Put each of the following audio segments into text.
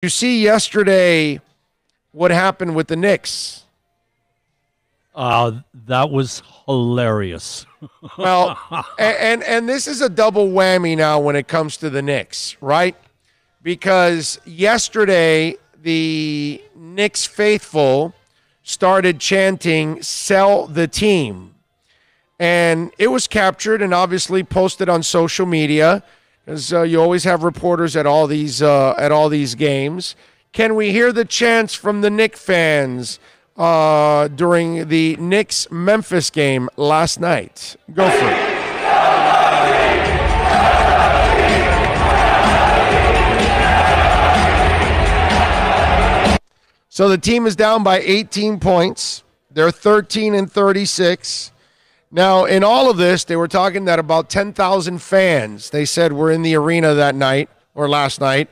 You see yesterday what happened with the Knicks. That was hilarious. Well, and this is a double whammy now when it comes to the Knicks, right? Because yesterday the Knicks faithful started chanting "Sell the team," and it was captured and obviously posted on social media, as you always have reporters at all these games. Can we hear the chants from the Knicks fans during the Knicks-Memphis game last night? Go for it. So the team is down by 18 points. They're 13-36. Now, in all of this, they were talking that about 10,000 fans, they said, were in the arena that night or last night,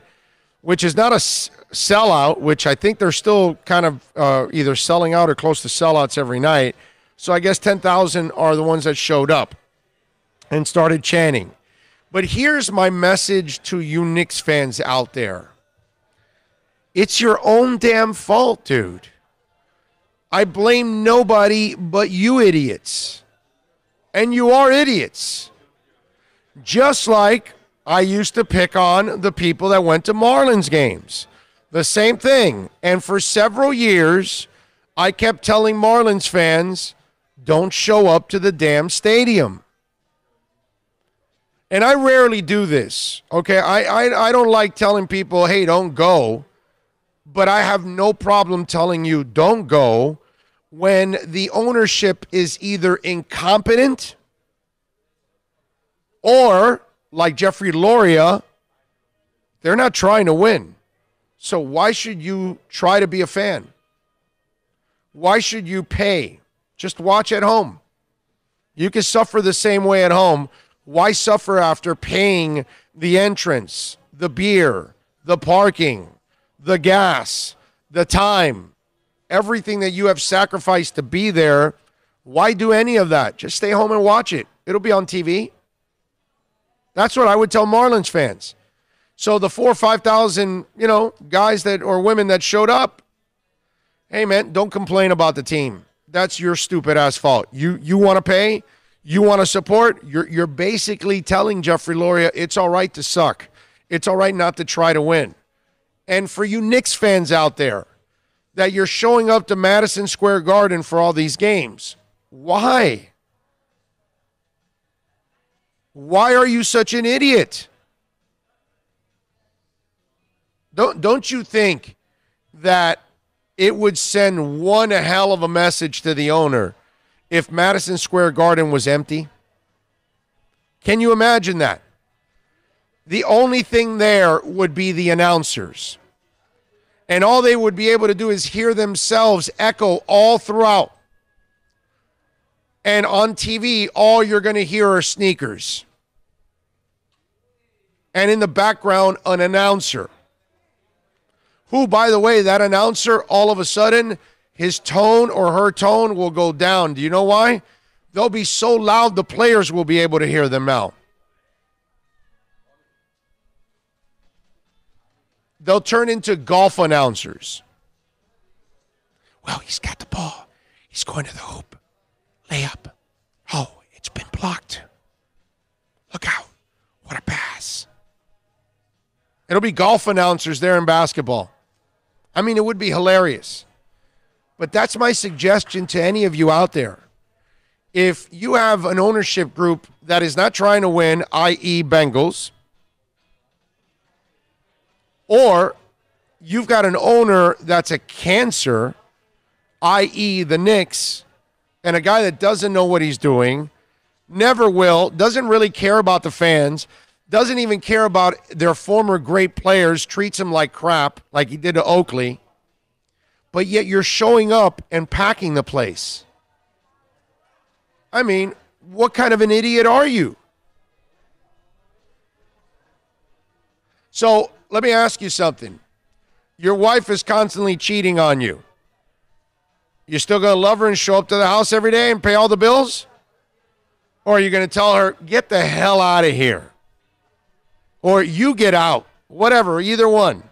which is not a sellout, which I think they're still kind of either selling out or close to sellouts every night. So I guess 10,000 are the ones that showed up and started chanting. But here's my message to you Knicks fans out there. It's your own damn fault, dude. I blame nobody but you idiots. And you are idiots. Just like I used to pick on the people that went to Marlins games. The same thing. And for several years, I kept telling Marlins fans, don't show up to the damn stadium. And I rarely do this, okay? I don't like telling people, hey, don't go. But I have no problem telling you don't go when the ownership is either incompetent or, like Jeffrey Loria, they're not trying to win. So why should you try to be a fan? Why should you pay? Just watch at home. You can suffer the same way at home. Why suffer after paying the entrance, the beer, the parking, the gas, the time, everything that you have sacrificed to be there? Why do any of that? Just stay home and watch it. It'll be on TV. That's what I would tell Marlins fans. So the 4,000 or 5,000, guys that or women that showed up, hey man, don't complain about the team. That's your stupid ass fault. You want to pay, you want to support. You're basically telling Jeffrey Loria it's all right to suck. It's all right not to try to win. And for you Knicks fans out there that you're showing up to Madison Square Garden for all these games, why? Why are you such an idiot? Don't you think that it would send one hell of a message to the owner if Madison Square Garden was empty? Can you imagine that? The only thing there would be the announcers. And all they would be able to do is hear themselves echo all throughout. And on TV, all you're going to hear are sneakers. And in the background, an announcer. Who, by the way, that announcer, all of a sudden, his tone or her tone will go down. Do you know why? They'll be so loud, the players will be able to hear them out. They'll turn into golf announcers. Well, he's got the ball. He's going to the hoop. Layup. Oh, it's been blocked. Look out. What a pass. It'll be golf announcers there in basketball. I mean, it would be hilarious. But that's my suggestion to any of you out there. If you have an ownership group that is not trying to win, i.e. Bengals, or you've got an owner that's a cancer, i.e. the Knicks, and a guy that doesn't know what he's doing, never will, doesn't really care about the fans, doesn't even care about their former great players, treats them like crap, like he did to Oakley, but yet you're showing up and packing the place. I mean, what kind of an idiot are you? So let me ask you something. Your wife is constantly cheating on you. You still going to love her and show up to the house every day and pay all the bills? Or are you going to tell her, get the hell out of here? Or you get out. Whatever, either one.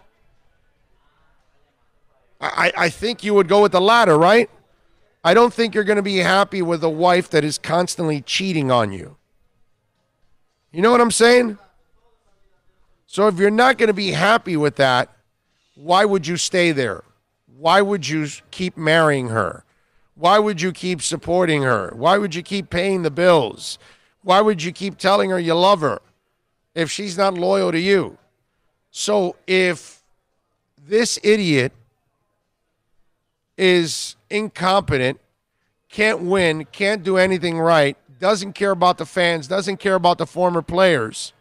I think you would go with the latter, right? I don't think you're going to be happy with a wife that is constantly cheating on you. You know what I'm saying? So if you're not going to be happy with that, why would you stay there? Why would you keep marrying her? Why would you keep supporting her? Why would you keep paying the bills? Why would you keep telling her you love her if she's not loyal to you? So if this idiot is incompetent, can't win, can't do anything right, doesn't care about the fans, doesn't care about the former players,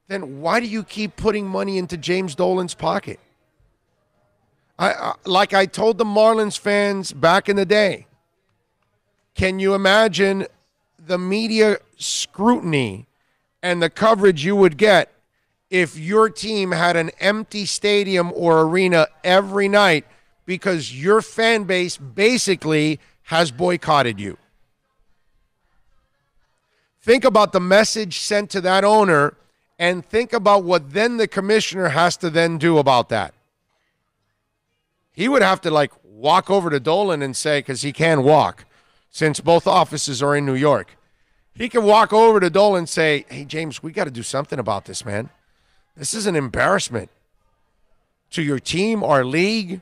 then why do you keep putting money into James Dolan's pocket? Like I told the Marlins fans back in the day, can you imagine the media scrutiny and the coverage you would get if your team had an empty stadium or arena every night because your fan base basically has boycotted you? Think about the message sent to that owner and think about what then the commissioner has to then do about that. He would have to walk over to Dolan and say, because he can walk since both offices are in New York. He can walk over to Dolan and say, hey, James, we got to do something about this, man. This is an embarrassment to your team, our league.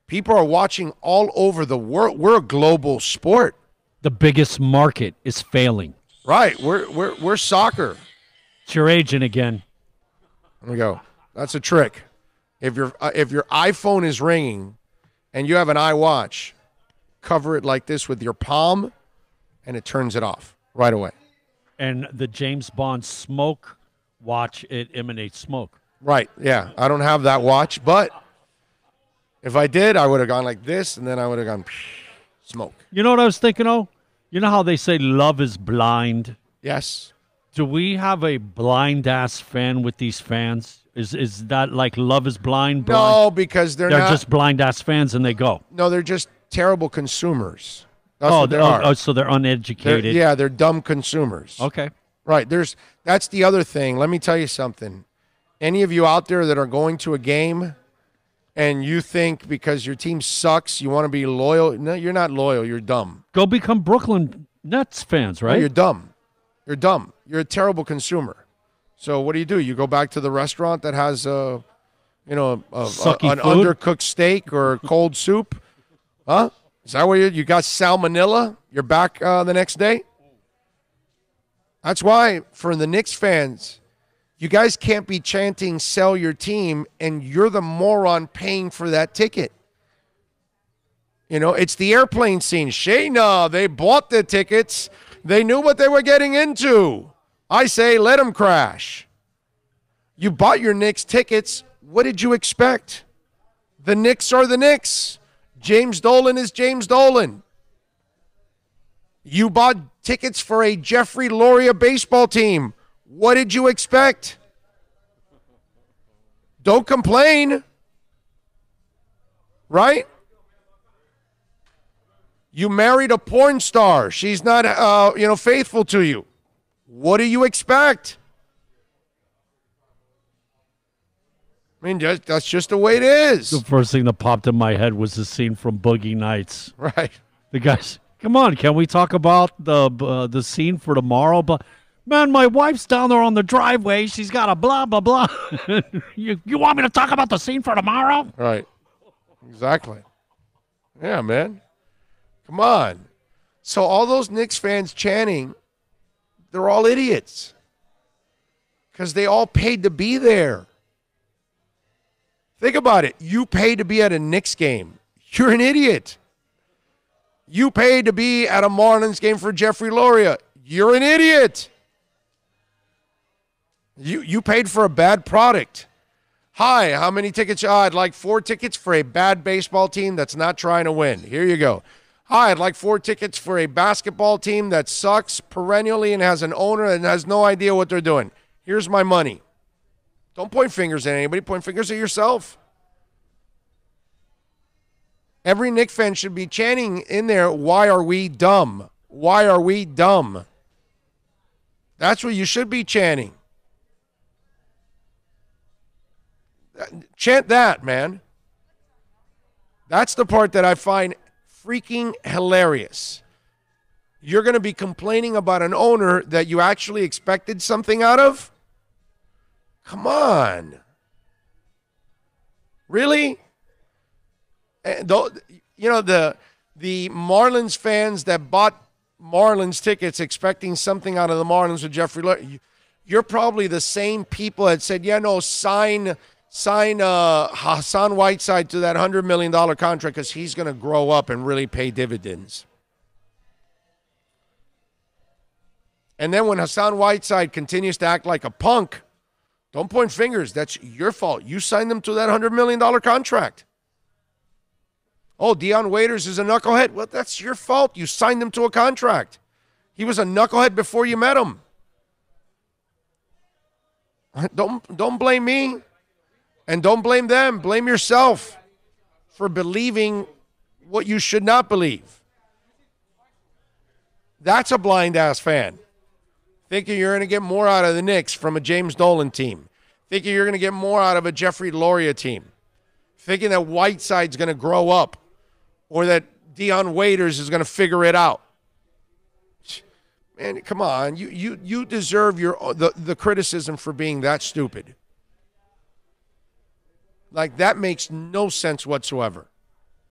People are watching all over the world. We're a global sport. The biggest market is failing. Right. We're soccer. It's your agent again. There we go. That's a trick. If your iPhone is ringing and you have an iWatch, cover it like this with your palm, and it turns it off right away. And the James Bond smoke watch, it emanates smoke. Right. Yeah. I don't have that watch, but if I did, I would have gone like this, and then I would have gone smoke. You know what I was thinking, oh? You know how they say love is blind? Yes. Do we have a blind-ass fan with these fans? Is that like love is blind? No, because they're not. Just blind-ass fans and they go. No, they're just terrible consumers. That's what they are. Oh, so they're uneducated. They're dumb consumers. Okay. Right. That's the other thing. Let me tell you something. Any of you out there that are going to a game and you think because your team sucks, you want to be loyal. No, you're not loyal. You're dumb. Go become Brooklyn Nets fans, right? No, you're dumb. You're dumb. You're a terrible consumer. So what do? You go back to the restaurant that has an undercooked steak or cold soup? Huh? Is that what you got salmonella? You're back the next day? That's why for the Knicks fans, you guys can't be chanting sell your team and you're the moron paying for that ticket. You know, it's the airplane scene. Shayna, they bought the tickets. They knew what they were getting into. I say let them crash. You bought your Knicks tickets. What did you expect? The Knicks are the Knicks. James Dolan is James Dolan. You bought tickets for a Jeffrey Loria baseball team. What did you expect? Don't complain. Right? You married a porn star. She's not, faithful to you. What do you expect? I mean, that's just the way it is. The first thing that popped in my head was the scene from Boogie Nights. Right. The guys, come on, can we talk about the scene for tomorrow? But man, my wife's down there on the driveway. She's got a blah, blah, blah. you want me to talk about the scene for tomorrow? Right. Exactly. Yeah, man. Come on. So all those Knicks fans chanting, they're all idiots because they all paid to be there. Think about it. You paid to be at a Knicks game. You're an idiot. You paid to be at a Marlins game for Jeffrey Loria. You're an idiot. You paid for a bad product. Hi, how many tickets? I'd like 4 tickets for a bad baseball team that's not trying to win. Here you go. Hi, I'd like 4 tickets for a basketball team that sucks perennially and has an owner and has no idea what they're doing. Here's my money. Don't point fingers at anybody. Point fingers at yourself. Every Knicks fan should be chanting in there, why are we dumb? Why are we dumb? That's what you should be chanting. Chant that, man. That's the part that I find freaking hilarious. You're going to be complaining about an owner that you actually expected something out of? Come on. Really? You know, the Marlins fans that bought Marlins tickets expecting something out of the Marlins with Jeffrey Lurie, you're probably the same people that said, yeah, no, sign Hassan Whiteside to that $100 million contract because he's going to grow up and really pay dividends. And then when Hassan Whiteside continues to act like a punk, don't point fingers. That's your fault. You signed him to that $100 million contract. Oh, Dion Waiters is a knucklehead. Well, that's your fault. You signed him to a contract. He was a knucklehead before you met him. Don't blame me. And don't blame them. Blame yourself for believing what you should not believe. That's a blind-ass fan. Thinking you're going to get more out of the Knicks from a James Dolan team. Thinking you're going to get more out of a Jeffrey Loria team. Thinking that Whiteside's going to grow up. Or that Dion Waiters is going to figure it out. Man, come on. You deserve the criticism for being that stupid. Like, that makes no sense whatsoever.